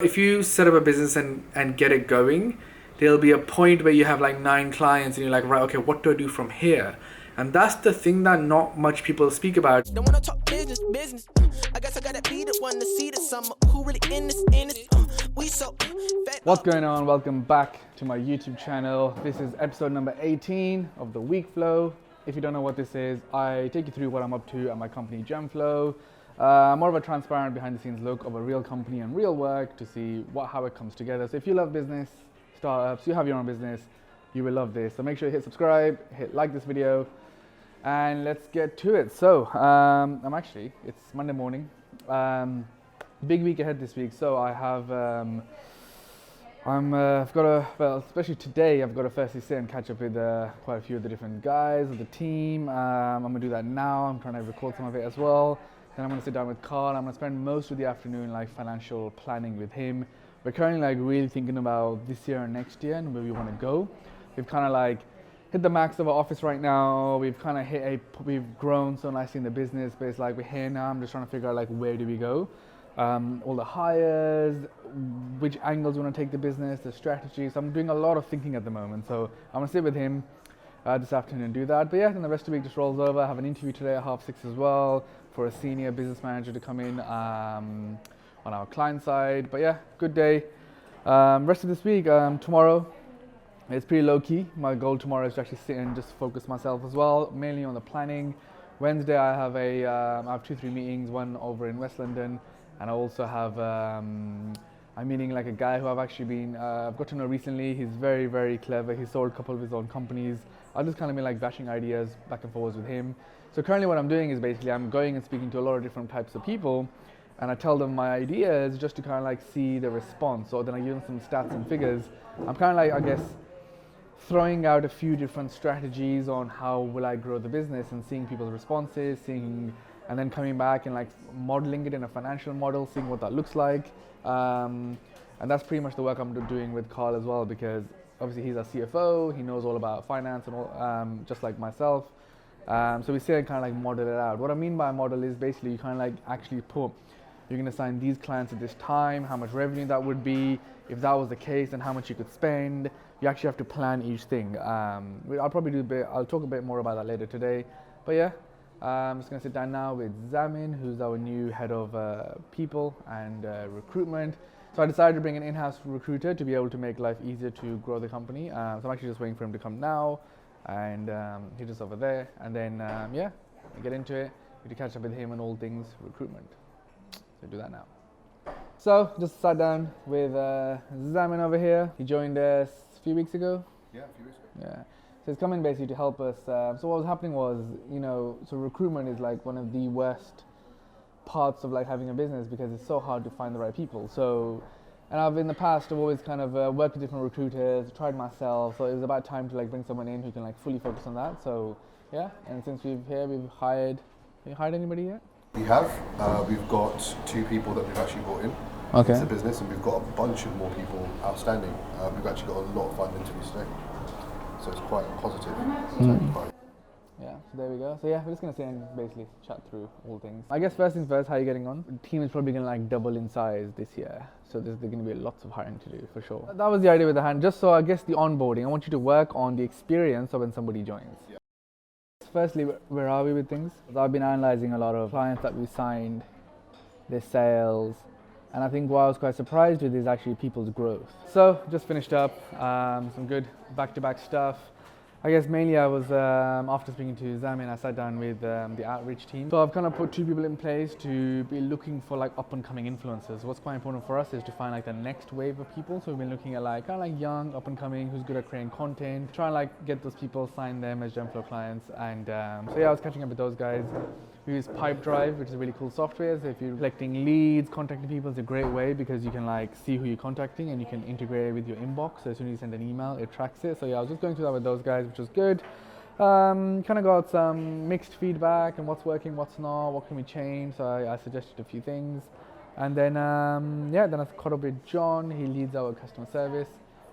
If you set up a business and get it going, there'll be a point where you have like 9 clients and you're like, right, okay, what do I do from here? And that's the thing that not much people speak about. Don't wanna talk business. I guess I gotta be the one to see the summer. Who really in this? We so What's going on? Welcome back to my YouTube channel. This is episode number 18 of the Weekflow. If you don't know what this is, I take you through what I'm up to at my company Gemflow. More of a transparent behind the scenes look of a real company and real work to see how it comes together. So if you love business, startups, you have your own business, you will love this. So make sure you hit subscribe, hit like this video, and let's get to it. So it's Monday morning. Big week ahead this week. So I have, especially today, I've got to firstly sit and catch up with quite a few of the different guys of the team. I'm gonna do that now. I'm trying to record some of it as well. Then I'm gonna sit down with Carl. I'm gonna spend most of the afternoon like financial planning with him. We're currently like really thinking about this year and next year and where we want to go. We've kind of like hit the max of our office right now. We've kind of we've grown so nicely in the business, but it's like we're here now. I'm just trying to figure out like where do we go, all the hires, which angles we want to take the business, the strategy. So I'm doing a lot of thinking at the moment. So I'm gonna sit with him this afternoon and do that. But yeah, then the rest of the week just rolls over. I have an interview today at 6:30 as well for a senior business manager to come in on our client side. But yeah, good day. Rest of this week, tomorrow, it's pretty low key. My goal tomorrow is to actually sit and just focus myself as well, mainly on the planning. Wednesday I have I have 2-3 meetings, one over in West London, and I also have I'm meeting like a guy who I've got to know recently. He's very, very clever. He sold a couple of his own companies. I've just kind of been like bashing ideas back and forwards with him. So currently what I'm doing is basically I'm going and speaking to a lot of different types of people, and I tell them my ideas just to kind of like see the response. So then I give them some stats and figures. I'm kind of like, I guess, throwing out a few different strategies on how will I grow the business and seeing people's responses, and then coming back and like modeling it in a financial model, seeing what that looks like. And that's pretty much the work I'm doing with Carl as well, because obviously he's our CFO, he knows all about finance and all, just like myself. So we sit and kind of like model it out. What I mean by model is basically you kind of like actually put, you're going to sign these clients at this time, how much revenue that would be, if that was the case, and how much you could spend. You actually have to plan each thing. I'll talk a bit more about that later today. But yeah, I'm just going to sit down now with Zamin, who's our new head of people and recruitment. So I decided to bring an in-house recruiter to be able to make life easier to grow the company. So I'm actually just waiting for him to come now, and he's just over there. And then yeah, I get into it. We to catch up with him on all things recruitment. So do that now. So just sat down with Zamin over here. He joined us a few weeks ago. Yeah, a few weeks ago. Yeah. So he's coming basically to help us. So what was happening was, so recruitment is like one of the worst parts of like having a business because it's so hard to find the right people. So, and in the past I've always kind of worked with different recruiters, tried myself. So it was about time to like bring someone in who can like fully focus on that. So yeah, and since we've hired. Have you hired anybody yet? We have. We've got 2 people that we've actually brought in into the business, and we've got a bunch of more people outstanding. We've actually got a lot of fun interviews today, so it's quite positive. Yeah, so there we go. So yeah, we're just going to sit and basically chat through all things. I guess first things first, how are you getting on? The team is probably going to like double in size this year, so there's going to be lots of hiring to do for sure. That was the idea with the hand. Just so I guess the onboarding, I want you to work on the experience of when somebody joins. Yeah. Firstly, where are we with things? I've been analysing a lot of clients that we signed, their sales, and I think what I was quite surprised with is actually people's growth. So just finished up some good back-to-back stuff. I guess mainly I was, after speaking to Zamin, I sat down with the outreach team. So I've kind of put 2 people in place to be looking for like up-and-coming influencers. What's quite important for us is to find like the next wave of people. So we've been looking at like kind of like young, up-and-coming, who's good at creating content, try and like get those people, sign them as Gemflow clients. And so yeah, I was catching up with those guys. We use Pipedrive, which is a really cool software. So if you're collecting leads, contacting people, it's a great way because you can like see who you're contacting and you can integrate it with your inbox. So as soon as you send an email, it tracks it. So yeah, I was just going through that with those guys, which was good. Kind of got some mixed feedback and what's working, what's not, what can we change. So I suggested a few things. And then, yeah, then I caught up with John. He leads our customer service.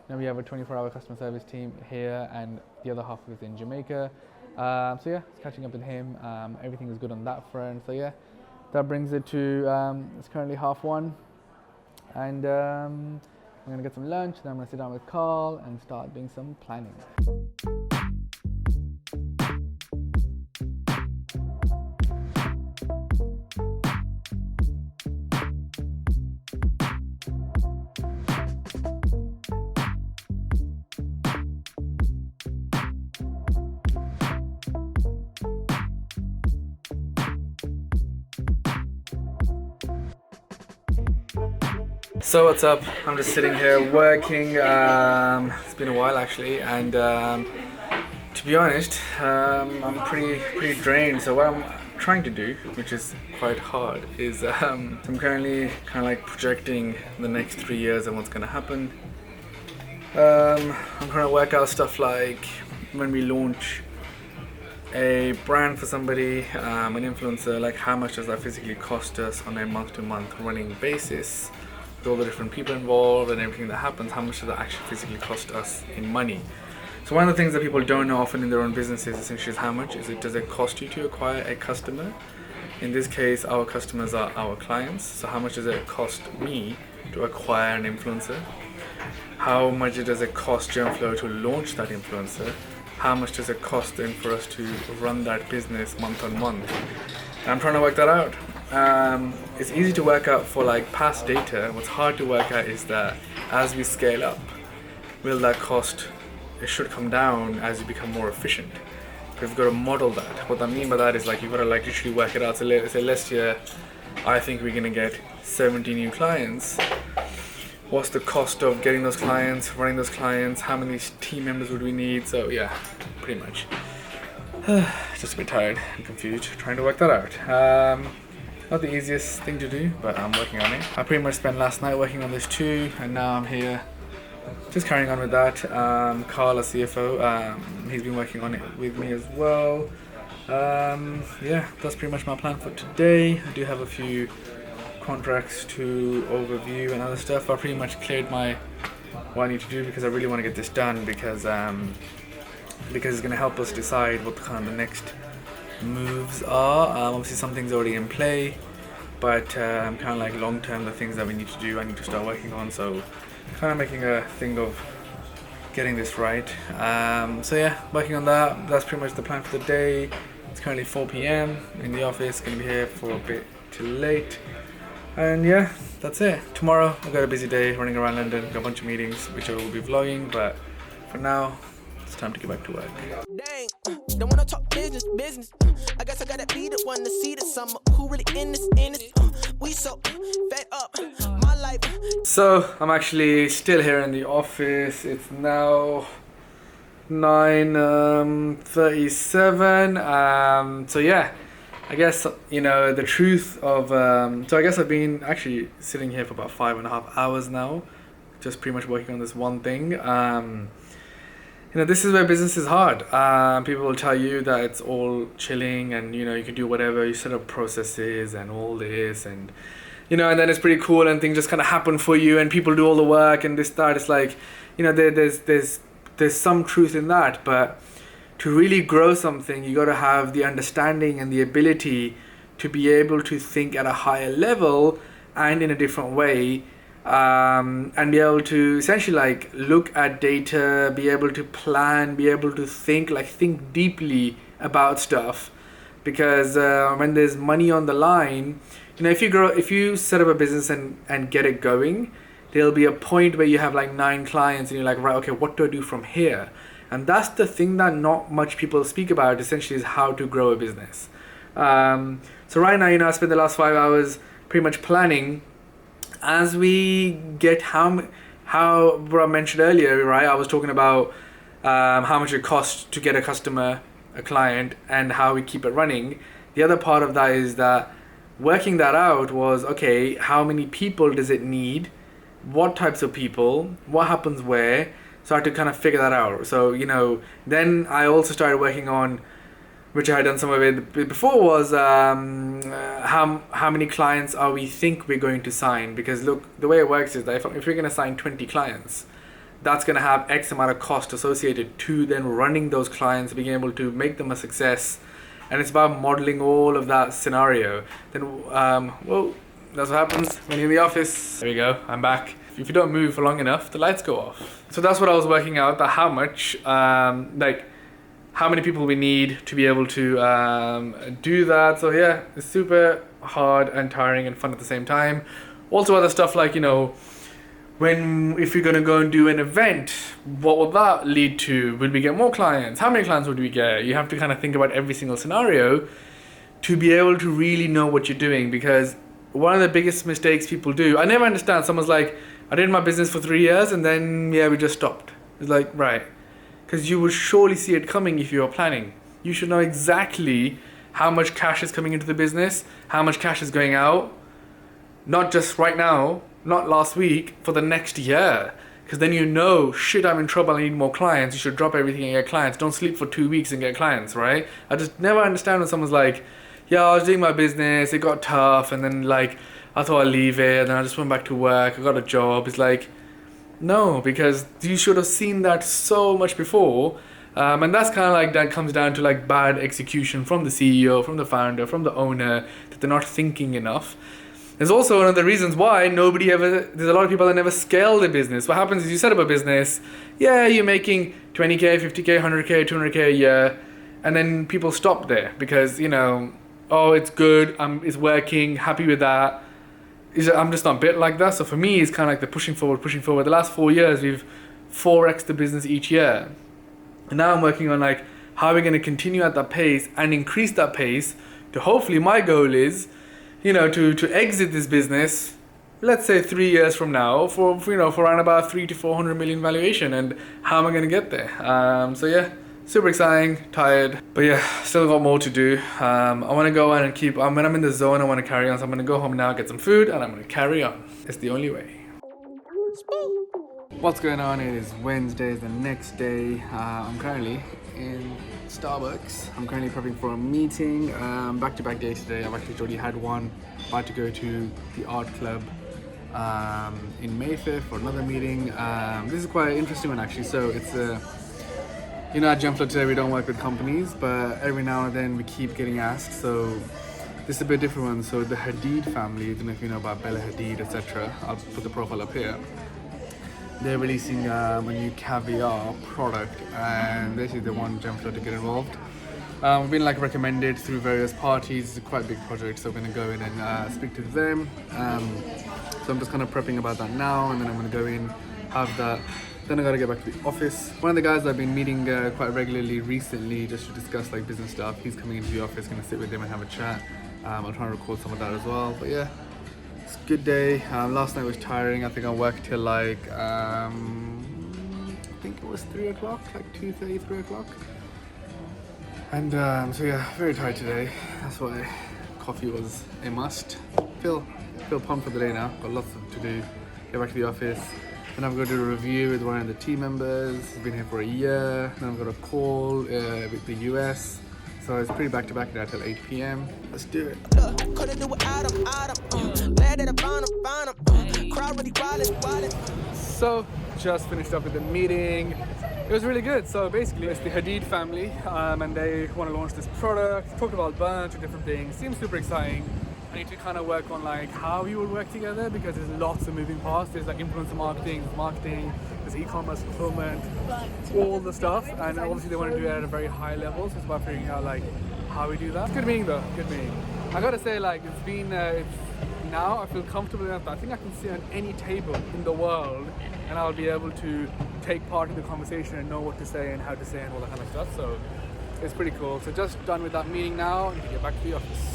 Now we have a 24-hour customer service team here, and the other half is in Jamaica. So yeah, catching up with him. Everything is good on that front. So yeah, that brings it to, it's currently 1:30. And I'm gonna get some lunch, then I'm gonna sit down with Carl and start doing some planning. So what's up? I'm just sitting here working. It's been a while actually, and to be honest, I'm pretty drained. So what I'm trying to do, which is quite hard, is I'm currently kind of like projecting the next 3 years and what's going to happen. I'm trying to work out stuff like when we launch a brand for somebody, an influencer, like how much does that physically cost us on a month-to-month running basis? All the different people involved and everything that happens, how much does that actually physically cost us in money? So one of the things that people don't know often in their own businesses essentially is how much does it cost you to acquire a customer? In this case, our customers are our clients. So how much does it cost me to acquire an influencer? How much does it cost Weekflow to launch that influencer? How much does it cost then for us to run that business month on month? And I'm trying to work that out. It's easy to work out for like past data. What's hard to work out is that as we scale up, will that cost, it should come down as you become more efficient. We've got to model that. What I mean by that is like you've got to like literally work it out. So say last year, I think we're gonna get 70 new clients. What's the cost of getting those clients, running those clients? How many team members would we need? So yeah, pretty much. Just a bit tired and confused trying to work that out. Not the easiest thing to do, but I'm working on it. I pretty much spent last night working on this too, and now I'm here just carrying on with that. Carl, our CFO, he's been working on it with me as well. Yeah, that's pretty much my plan for today. I do have a few contracts to overview and other stuff. I pretty much cleared what I need to do because I really want to get this done because it's going to help us decide what kind of the next moves are. Obviously some things already in play, but kind of like long term the things that we need to do I need to start working on, so kind of making a thing of getting this right. So yeah, working on that. That's pretty much the plan for the day. It's currently 4 p.m. in the office, gonna be here for a bit too late, and yeah, that's it. Tomorrow I've got a busy day running around London, got a bunch of meetings which I will be vlogging, but for now it's time to get back to work. Dang, don't wanna talk business. I guess I gotta be the one to see the summer. Who really in this? We so fed up. My life. So I'm actually still here in the office. It's now 9:37. So yeah, I guess the truth of so I guess I've been actually sitting here for about 5.5 hours now, just pretty much working on this one thing. This is where business is hard. People will tell you that it's all chilling and you can do whatever, you set up processes and all this and and then it's pretty cool and things just kind of happen for you and people do all the work and this, that. It's like, there's some truth in that, but to really grow something, you got to have the understanding and the ability to be able to think at a higher level and in a different way. And be able to essentially like look at data, be able to plan, be able to think deeply about stuff, because when there's money on the line, if you set up a business and get it going, there'll be a point where you have like 9 clients and you're like, right, okay, what do I do from here? And that's the thing that not much people speak about essentially, is how to grow a business. So right now, I spent the last 5 hours pretty much planning. As we get how what I mentioned earlier, right? I was talking about how much it costs to get a customer, a client, and how we keep it running. The other part of that is that working that out was, okay, how many people does it need? What types of people? What happens where? So I had to kind of figure that out. So, then I also started working on, which I had done some of it before, was how many clients we think we're going to sign. Because look, the way it works is that if we're going to sign 20 clients, that's going to have X amount of cost associated to then running those clients, being able to make them a success. And it's about modeling all of that scenario. Then, That's what happens when you're in the office. There you go, I'm back. If you don't move for long enough, the lights go off. So that's what I was working out, that how much, like how many people we need to be able to do that. So yeah, it's super hard and tiring and fun at the same time. Also other stuff like, you know, if you're gonna go and do an event, what will that lead to? Will we get more clients? How many clients would we get? You have to kind of think about every single scenario to be able to really know what you're doing, because one of the biggest mistakes people do, I never understand, someone's like, I did my business for 3 years and then yeah, we just stopped. It's like, right, because you would surely see it coming if you're planning. You should know exactly how much cash is coming into the business, how much cash is going out, not just right now, not last week, for the next year. Because then you know, shit, I'm in trouble, I need more clients. You should drop everything and get clients. Don't sleep for 2 weeks and get clients, right? I just never understand when someone's like, yeah, I was doing my business, it got tough, and then like, I thought I'd leave it, and then I just went back to work, I got a job. It's like, no, because you should have seen that so much before. And that's kind of like, that comes down to like bad execution from the CEO, from the founder, from the owner, that they're not thinking enough. There's also one of the reasons why there's a lot of people that never scale their business. What happens is you set up a business, yeah, you're making 20K, 50K, 100K, 200K a year, and then people stop there because, you know, oh, it's good, it's working, happy with that. I'm just not built like that. So for me, it's kind of like the pushing forward. The last 4 years, we've 4x the business each year. And now I'm working on like, how are we going to continue at that pace and increase that pace to hopefully, my goal is, you know, to exit this business, let's say 3 years from now, for around about 300 to 400 million valuation. And how am I going to get there? So yeah, super exciting, tired, but yeah, still got more to do. I want to go on and when I'm in the zone, I want to carry on. So I'm going to go home now, get some food, and I'm going to carry on. It's the only way. What's going on? It is Wednesday, the next day. I'm currently in Starbucks. I'm currently prepping for a meeting. Back-to-back days today. I've actually already had one. About to go to the art club in Mayfair for another meeting. This is quite an interesting one actually. So it's you know, at Weekflow today we don't work with companies, but every now and then we keep getting asked. So this is a bit different one. So the Hadid family, I don't know if you know about Bella Hadid, etc. I'll put the profile up here. They're releasing a new caviar product, and basically they want Weekflow to get involved. We've been like recommended through various parties. It's quite a big project, so we're going to go in and speak to them. So I'm just kind of prepping about that now, and then I'm going to go in, have that. Then I got to get back to the office. One of the guys I've been meeting quite regularly recently just to discuss like business stuff, he's coming into the office, going to sit with him and have a chat. I'll try and record some of that as well, but yeah. It's a good day. Last night was tiring. I think I worked till like, I think it was 3 o'clock, like 2:30, 3 o'clock. And so yeah, very tired today. That's why coffee was a must. Feel pumped for the day now. Got lots to do. Get back to the office. Then I've got to do a review with one of the team members. He's been here for a year. Then I've got a call with the US. So it's pretty back to back now till 8 p.m. Let's do it. So just finished up with the meeting. It was really good. So basically it's the Hadid family and they want to launch this product. Talked about a bunch of different things. Seems super exciting. I need to kind of work on like how we will work together because there's lots of moving parts. There's like influencer marketing, there's e-commerce, fulfillment, all the stuff. And obviously they want to do it at a very high level. So it's about figuring out like how we do that. Good meeting though, good meeting. I gotta say like now I feel comfortable enough that I think I can sit on any table in the world and I'll be able to take part in the conversation and know what to say and how to say and all that kind of stuff. So it's pretty cool. So just done with that meeting now and to get back to the office.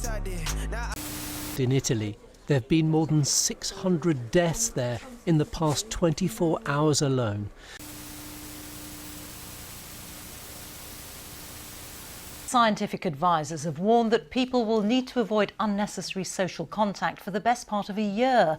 I did. Now In Italy, there have been more than 600 deaths there in the past 24 hours alone. Scientific advisors have warned that people will need to avoid unnecessary social contact for the best part of a year.